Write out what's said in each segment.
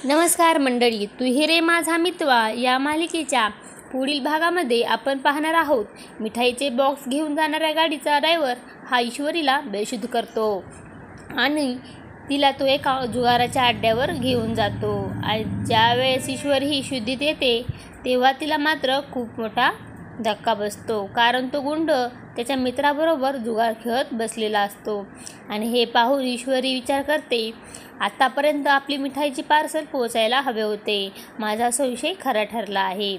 नमस्कार मंडळी, तू ही रे माझा मितवा या मालिकेच्या पुढील भागामध्ये आपण पाहणार आहोत. मिठाईचे बॉक्स घेऊन जाणाऱ्या गाडीचा ड्रायव्हर हा ईश्वरीला बेशुद्ध करतो आणि तिला तो एका जुगाराच्या अड्ड्यावर घेऊन जातो. ज्यावेळेस ईश्वरी ही शुद्धीत येते तेव्हा तिला मात्र खूप मोठा धक्का बसतो, कारण तो गुंड त्याच्या मित्राबरोबर जुगार खेळत बसलेला असतो. आणि हे पाहून ईश्वरी विचार करते, आतापर्यंत आपली मिठाईची पार्सल पोहोचायला हवे होते. माझा संशय खरा ठरला आहे.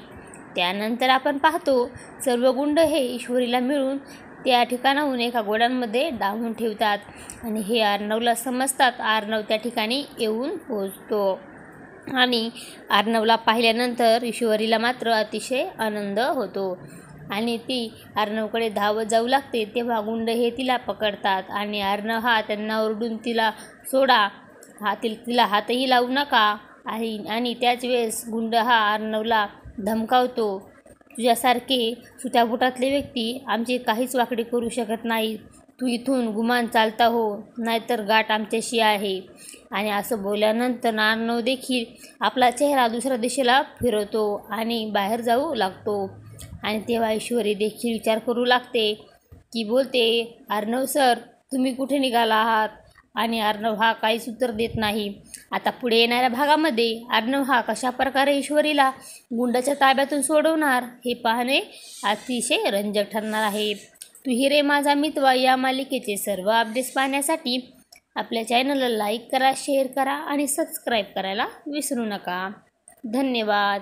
त्यानंतर आपण पाहतो सर्व गुंड हे ईश्वरीला मिळून त्या ठिकाणाहून एका गोडाऊनमध्ये डांबून ठेवतात आणि हे अर्णवला समजतात. अर्णव त्या ठिकाणी येऊन पोहोचतो आणि अर्णवला पाहिल्यानंतर ईश्वरीला मात्र अतिशय आनंद होतो आणि ती अर्णवकडे धावत जाऊ लागते. तेव्हा गुंड हे तिला पकडतात आणि अर्णव हा त्यांना ओरडून तिला सोडा, तिला हातही लावू नका. आणि त्याच वेळेस गुंड हा अर्णवला धमकावतो, तुझ्यासारखे सुट्याबुटातले व्यक्ती आमची काहीच वाकडी करू शकत नाही. तू इथून गुमान चालता हो, नाहीतर गाठ आमच्याशी आहे. आणि असं बोलल्यानंतर अर्णव देखील आपला चेहरा दुसऱ्या दिशेला फिरवतो आणि बाहेर जाऊ लागतो. आणि तेव्हा ईश्वरी देखील विचार करू लागते की बोलते, अर्णव सर, तुम्ही कुठे निघाला आहात? आणि अर्णव हा काहीच उत्तर देत नाही. आता पुढे येणाऱ्या भागामध्ये अर्णव हा कशा प्रकारे ईश्वरीला गुंडाच्या ताब्यातून सोडवणार हे पाहणे अतिशय रंजक ठरणार आहे. तू ही रे माझा मितवा या मालिकेचे सर्व अपडेट्स पाहण्यासाठी आपल्या चॅनलला लाईक करा, शेअर करा आणि सबस्क्राईब करायला विसरू नका. धन्यवाद.